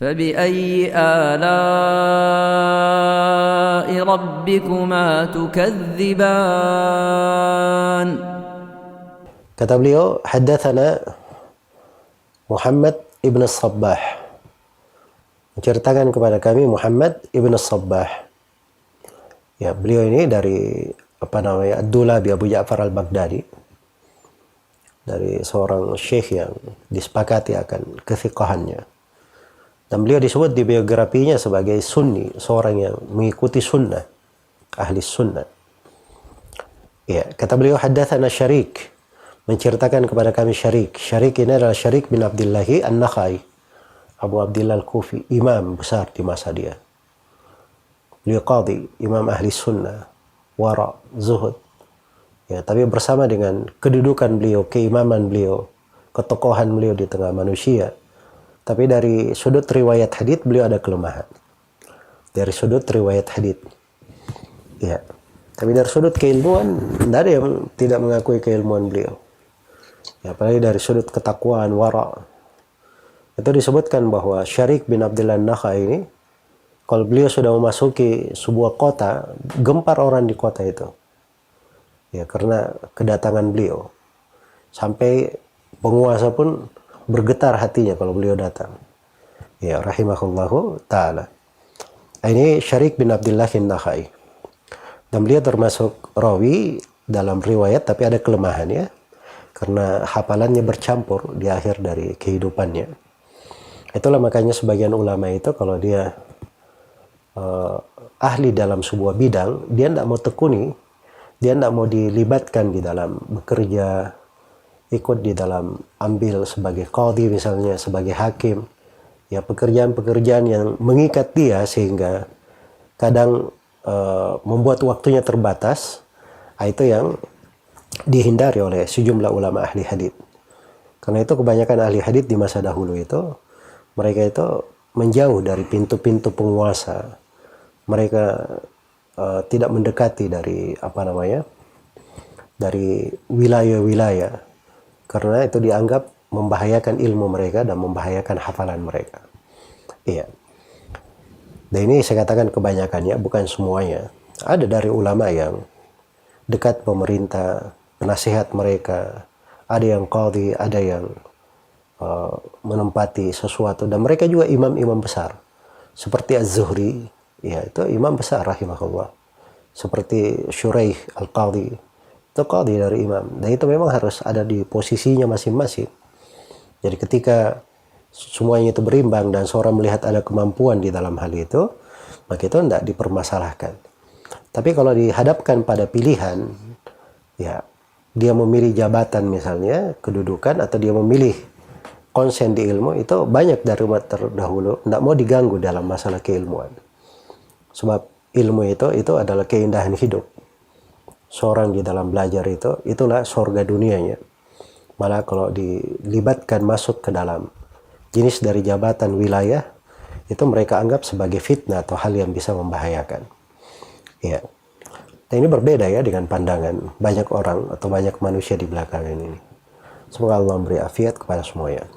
فبأي آلاء ربكما تكذبان. Kata beliau, haddatsana Muhammad ibn Sabbah, menceritakan kepada kami Muhammad ibn Sabbah. Ya, beliau ini dari Ad-Dulabi Abu Ja'far al-Baghdadi, dari seorang syekh yang disepakati akan kefiqahannya. Dan beliau disebut di biografinya sebagai sunni, seorang yang mengikuti sunnah, ahli sunnah. Ya, kata beliau, haddatsana Syarik, menceritakan kepada kami Syarik. Syarik ini adalah Syarik bin Abdillahi An-Nakhai, Abu Abdillah Al-Kufi, imam besar di masa dia. Beliau qadhi, imam ahli sunnah, wara, zuhud. Ya, tapi bersama dengan kedudukan beliau, keimaman beliau, ketokohan beliau di tengah manusia, tapi dari sudut riwayat hadits beliau ada kelemahan. Dari sudut riwayat hadits. Ya. Tapi dari sudut keilmuan, tidak ada yang tidak mengakui keilmuan beliau. Ya, apalagi dari sudut ketakwaan, wara. Itu disebutkan bahwa Syarik bin Abdillah An-Nakhai ini, kalau beliau sudah memasuki sebuah kota, gempar orang di kota itu. Ya, karena kedatangan beliau. Sampai penguasa pun bergetar hatinya kalau beliau datang. Ya, rahimahullahu ta'ala. Ini Syarik bin Abdillah An-Nakhai. Dan beliau termasuk rawi dalam riwayat, tapi ada kelemahan ya. Karena hafalannya bercampur di akhir dari kehidupannya. Itulah makanya sebagian ulama itu kalau dia ahli dalam sebuah bidang, dia tidak mau tekuni, dia tidak mau dilibatkan di dalam bekerja, ikut di dalam ambil sebagai qadhi misalnya, sebagai hakim. Ya, pekerjaan-pekerjaan yang mengikat dia sehingga kadang membuat waktunya terbatas. Itu yang dihindari oleh sejumlah ulama ahli hadits. Karena itu kebanyakan ahli hadits di masa dahulu itu, mereka itu menjauh dari pintu-pintu penguasa. Mereka tidak mendekati dari dari wilayah-wilayah, karena itu dianggap membahayakan ilmu mereka dan membahayakan hafalan mereka. Iya. Dan ini saya katakan kebanyakannya, bukan semuanya. Ada dari ulama yang dekat pemerintah, penasihat mereka, ada yang qadhi, ada yang menempati sesuatu, dan mereka juga imam-imam besar seperti Az-Zuhri, ya, itu imam besar rahimahullah. Seperti Syuraih Al-Qadhi, itu qadhi dari imam, dan itu memang harus ada di posisinya masing-masing. Jadi ketika semuanya itu berimbang dan seorang melihat ada kemampuan di dalam hal itu, maka itu tidak dipermasalahkan. Tapi kalau dihadapkan pada pilihan, ya, dia memilih jabatan misalnya, kedudukan, atau dia memilih konsen di ilmu, itu banyak dari umat terdahulu tidak mau diganggu dalam masalah keilmuan. Sebab ilmu itu adalah keindahan hidup. Seorang di dalam belajar itulah surga dunianya. Malah kalau dilibatkan masuk ke dalam jenis dari jabatan wilayah, itu mereka anggap sebagai fitnah atau hal yang bisa membahayakan. Ya. Dan ini berbeda ya dengan pandangan banyak orang atau banyak manusia di belakangan ini. Semoga Allah memberi afiat kepada semuanya.